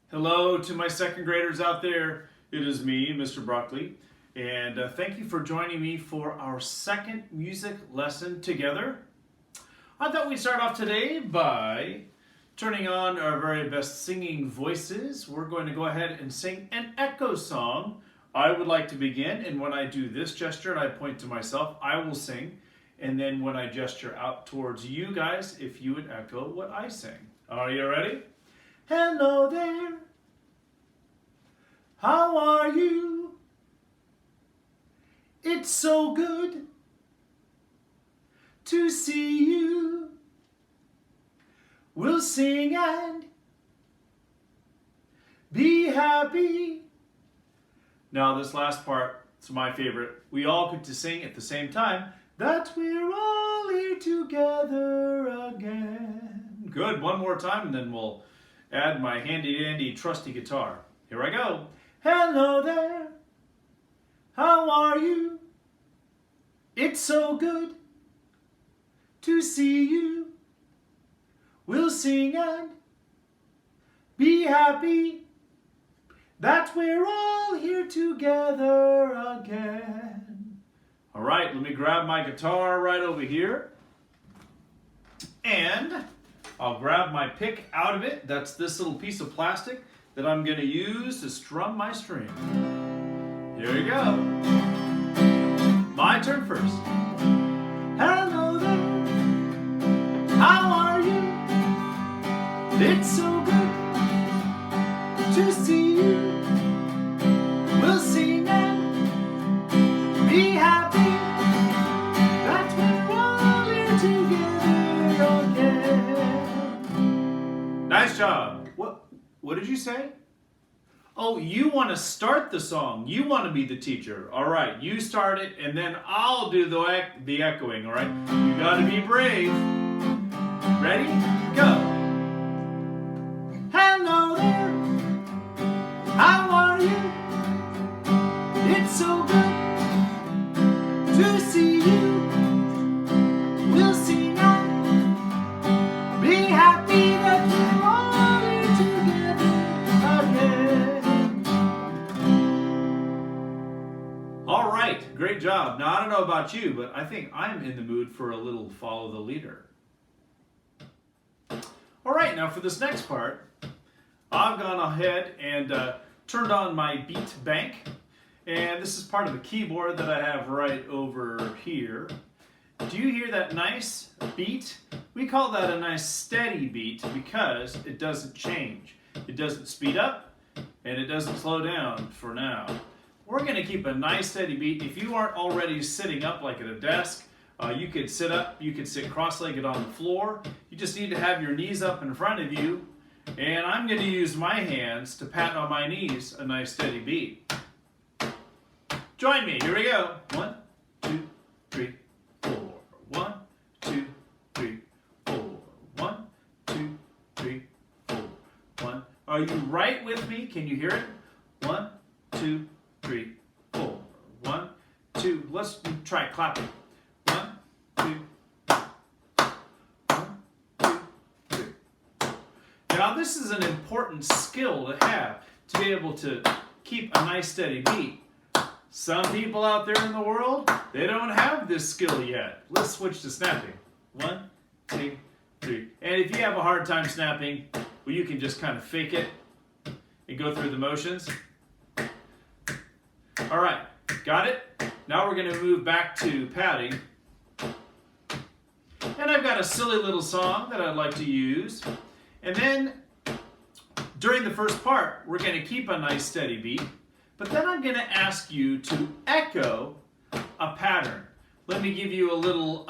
Hello to my second graders out there. It is me, Mr. Broccoli, and thank you for joining me for our second music lesson together. I thought we'd start off today by turning on our very best singing voices. We're going to go ahead and sing an echo song. I would like to begin, and when I do this gesture and I point to myself, I will sing. And then when I gesture out towards you guys, if you would echo what I sing. Are you ready? Hello there, how are you? It's so good to see you. We'll sing and be happy. Now this last part is my favorite. We all get to sing at the same time. That we're all here together again. Good, one more time and then we'll add my handy dandy trusty guitar. Here I go. Hello there, how are you? It's so good to see you. We'll sing and be happy that we're all here together again. All right, let me grab my guitar right over here. And I'll grab my pick out of it. That's this little piece of plastic that I'm going to use to strum my string. Here we go. My turn first. Hello there, how are you? It's so good to see you. We'll sing and be happy that we're all here together again. Nice job. What did you say? Oh, you want to start the song. You want to be the teacher. All right, you start it, and then I'll do the echoing, all right? You got to be brave. Ready? Go. Hello there. How are you? It's so good to see you. We'll sing and be happy that we're all here together again. All right, great job. Now, I don't know about you, but I think I'm in the mood for a little follow the leader. All right, now for this next part, I've gone ahead and turned on my beat bank. And this is part of the keyboard that I have right over here. Do you hear that nice beat? We call that a nice steady beat because it doesn't change. It doesn't speed up and it doesn't slow down for now. We're going to keep a nice steady beat. If you aren't already sitting up like at a desk, you could sit up, you could sit cross-legged on the floor. You just need to have your knees up in front of you. And I'm going to use my hands to pat on my knees a nice steady beat. Join me. Here we go. 1, 2, 3, 4. 1, 2, 3, 4. 1, 2, 3, 4. 1. Are you right with me? Can you hear it? 1, 2, 3, 4. 1, 2. Let's try clapping. 1, 2, 1, 2, 3. Now this is an important skill to have, to be able to keep a nice steady beat. Some people out there in the world, they don't have this skill yet. Let's switch to snapping. 1, 2, 3. And if you have a hard time snapping, well, you can just kind of fake it and go through the motions. All right, got it? Now we're going to move back to patting. And I've got a silly little song that I'd like to use. And then during the first part, we're going to keep a nice steady beat. But then I'm going to ask you to echo a pattern. Let me give you a little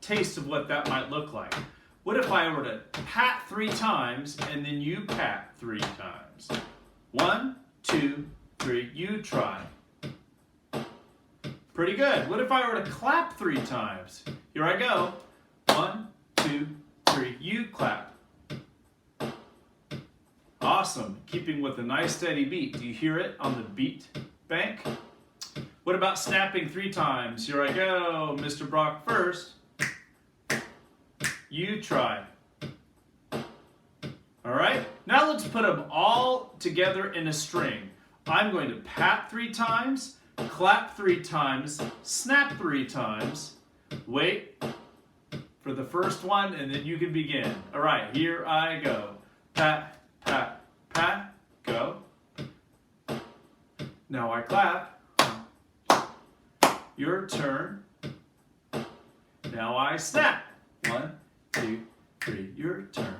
taste of what that might look like. What if I were to pat 3 times and then you pat 3 times? 1, 2, 3, you try. Pretty good. What if I were to clap 3 times? Here I go. 1, 2, 3, you clap. Awesome. Keeping with a nice steady beat. Do you hear it on the beat bank? What about snapping 3 times? Here I go. Mr. Brock first. You try. All right? Now let's put them all together in a string. I'm going to pat 3 times, clap 3 times, snap 3 times. Wait for the first one and then you can begin. All right, here I go. Pat, pat, pat, go. Now I clap. Your turn. Now I snap. 1, 2, 3, your turn.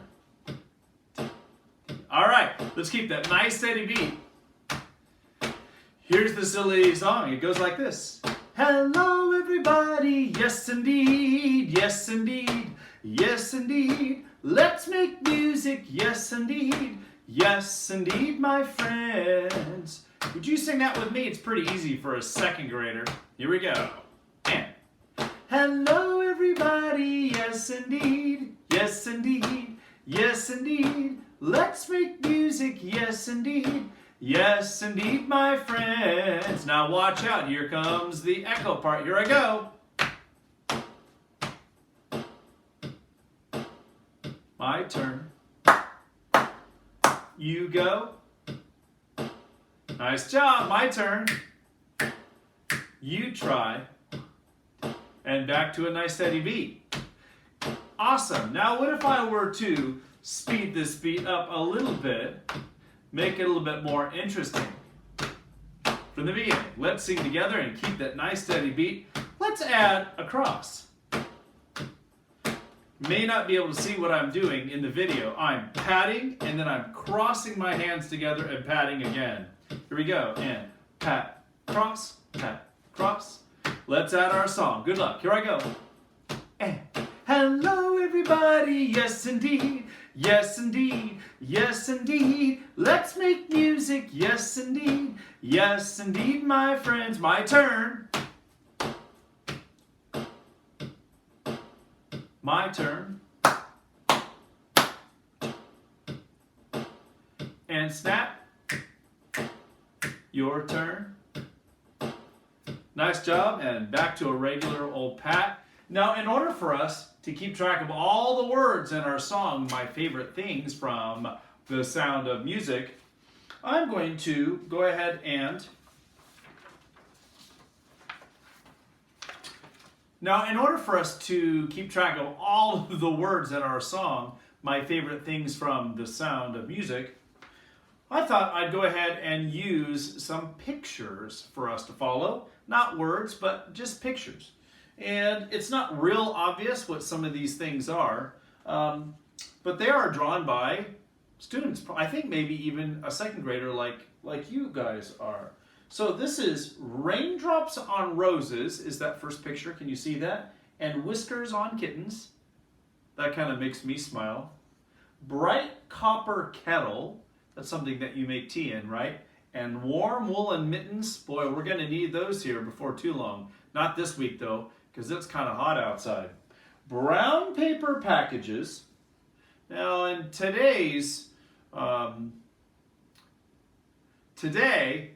All right, let's keep that nice steady beat. Here's the silly song. It goes like this. Hello everybody, yes indeed, yes indeed, yes indeed. Let's make music, yes indeed, yes indeed, my friends. Would you sing that with me? It's pretty easy for a 2nd grader. Here we go. And hello everybody, yes indeed, yes indeed, yes indeed. Let's make music, yes indeed, yes indeed, my friends. Now watch out, here comes the echo part. Here I go. My turn. You go. Nice job, my turn. You try. And back to a nice steady beat. Awesome. Now what if I were to speed this beat up a little bit, make it a little bit more interesting? From the beginning, let's sing together and keep that nice steady beat. Let's add a cross. May not be able to see what I'm doing in the video. I'm patting and then I'm crossing my hands together and patting again. Here we go. And pat, cross, pat, cross. Let's add our song. Good luck. Here I go. And hello everybody, yes indeed, yes indeed, yes indeed. Let's make music, yes indeed, yes indeed, my friends. My turn. My turn. And snap. Your turn. Nice job, and back to a regular old pat. Now, in order for us to keep track of all the words in our song, My Favorite Things from The Sound of Music, I'm going to go ahead and... Now, in order for us to keep track of all of the words in our song, My Favorite Things from The Sound of Music, I thought I'd go ahead and use some pictures for us to follow. Not words, but just pictures. And it's not real obvious what some of these things are, but they are drawn by students. I think maybe even a 2nd grader like you guys are. So this is Raindrops on Roses, is that first picture. Can you see that? And Whiskers on Kittens. That kind of makes me smile. Bright Copper Kettle. That's something that you make tea in, right? And Warm Woolen Mittens. Boy, we're going to need those here before too long. Not this week, though, because it's kind of hot outside. Brown paper packages. Now, in today's... Today,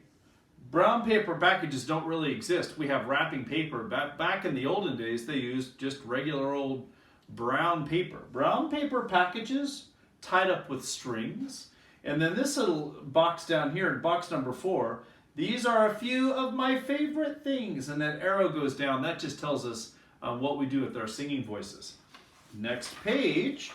brown paper packages don't really exist. We have wrapping paper. Back in the olden days, they used just regular old brown paper. Brown paper packages tied up with strings. And then this little box down here, box number 4, these are a few of my favorite things. And that arrow goes down. That just tells us what we do with our singing voices. Next page.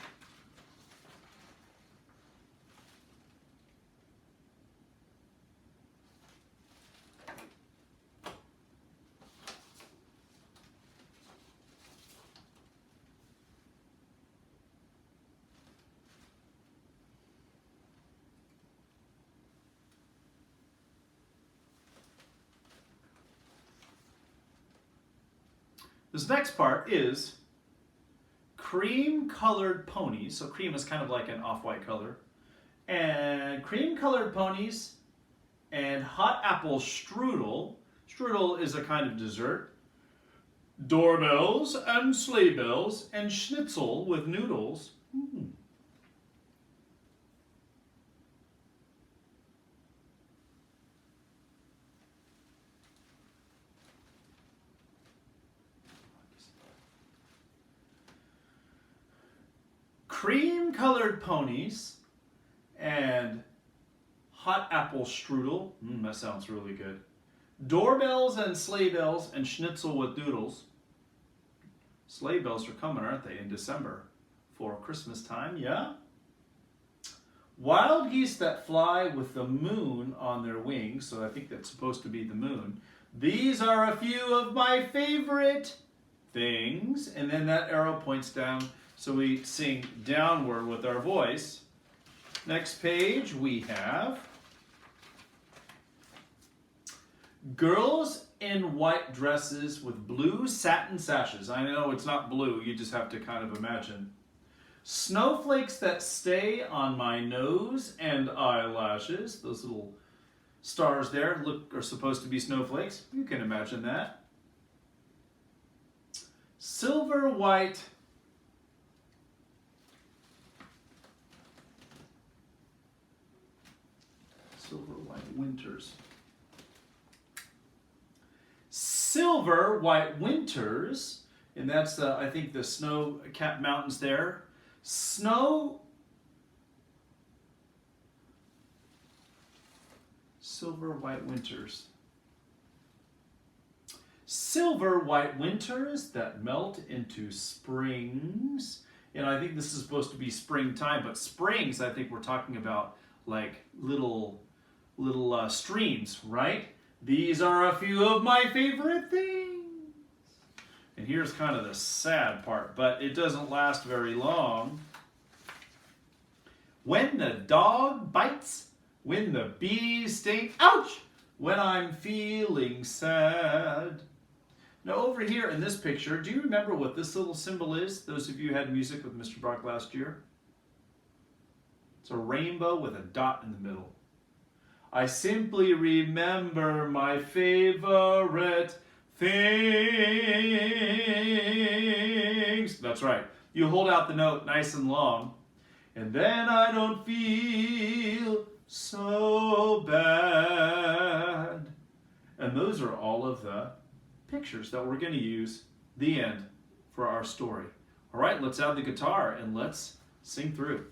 This next part is cream-colored ponies. So cream is kind of like an off-white color. And cream-colored ponies and hot apple strudel. Strudel is a kind of dessert. Doorbells and sleigh bells and schnitzel with noodles. Cream-colored ponies and hot apple strudel. That sounds really good. Doorbells and sleigh bells and schnitzel with doodles. Sleigh bells are coming, aren't they, in December for Christmas time, yeah? Wild geese that fly with the moon on their wings, so I think that's supposed to be the moon. These are a few of my favorite things. And then that arrow points down, so we sing downward with our voice. Next page we have girls in white dresses with blue satin sashes. I know it's not blue, you just have to kind of imagine. Snowflakes that stay on my nose and eyelashes. Those little stars there are supposed to be snowflakes. You can imagine that. Silver white winters. Silver white winters, and that's I think the snow-capped mountains there. Silver white winters. Silver white winters that melt into springs. And I think this is supposed to be springtime, but springs, I think we're talking about like little streams, right? These are a few of my favorite things. And here's kind of the sad part, but it doesn't last very long. When the dog bites, when the bees sting, ouch! When I'm feeling sad. Now over here in this picture, do you remember what this little symbol is? Those of you who had music with Mr. Brock last year. It's a rainbow with a dot in the middle. I simply remember my favorite things. That's right. You hold out the note nice and long, and then I don't feel so bad. And those are all of the pictures that we're going to use, the end, for our story. All right, let's add the guitar and let's sing through.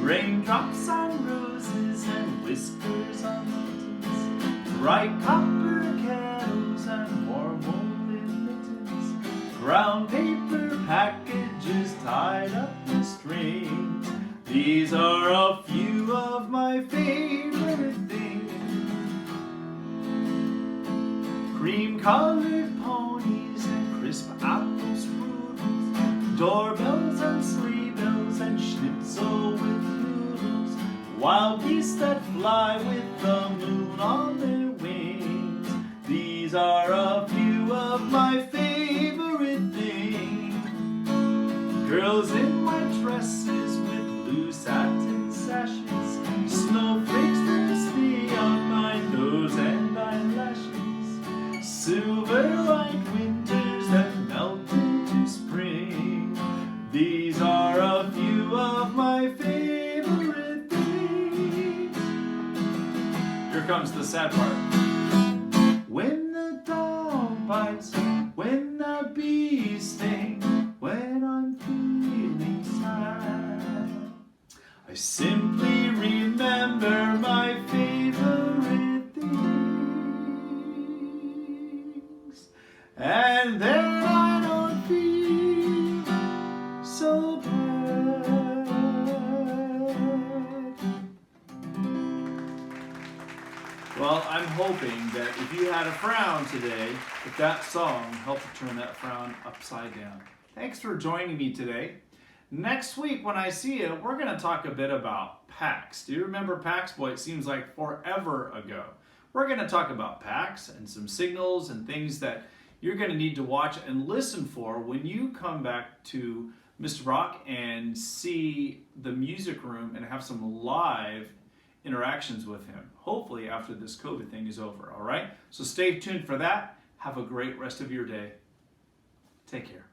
Raindrops on roses and whiskers on mountains, bright copper kettles and warm woolen mittens, brown paper packages tied up in strings. These are a few of my favorite things. Cream-colored ponies and crisp apple strudels, doorbells and sleigh bells and schnitzel with noodles, wild geese that fly with the moon on their wings. These are a few of my favorite things. Girls in white dresses with blue satin sashes, snowflakes that stay on my nose and eyelashes, silver white winters that melt into spring. These are a few of my favorite things. Here comes the sad part. When the dog bites, when the bees sting, when I'm feeling sad, I simply remember my favorite things, and then I don't feel so bad. Well, I'm hoping that if you had a frown today, that song helped turn that frown upside down. Thanks for joining me today. Next week when I see you, we're going to talk a bit about packs. Do you remember packs? Boy, it seems like forever ago. We're going to talk about packs and some signals and things that you're going to need to watch and listen for when you come back to Mr. Brock and see the music room and have some live interactions with him. Hopefully after this COVID thing is over, all right? So stay tuned for that. Have a great rest of your day. Take care.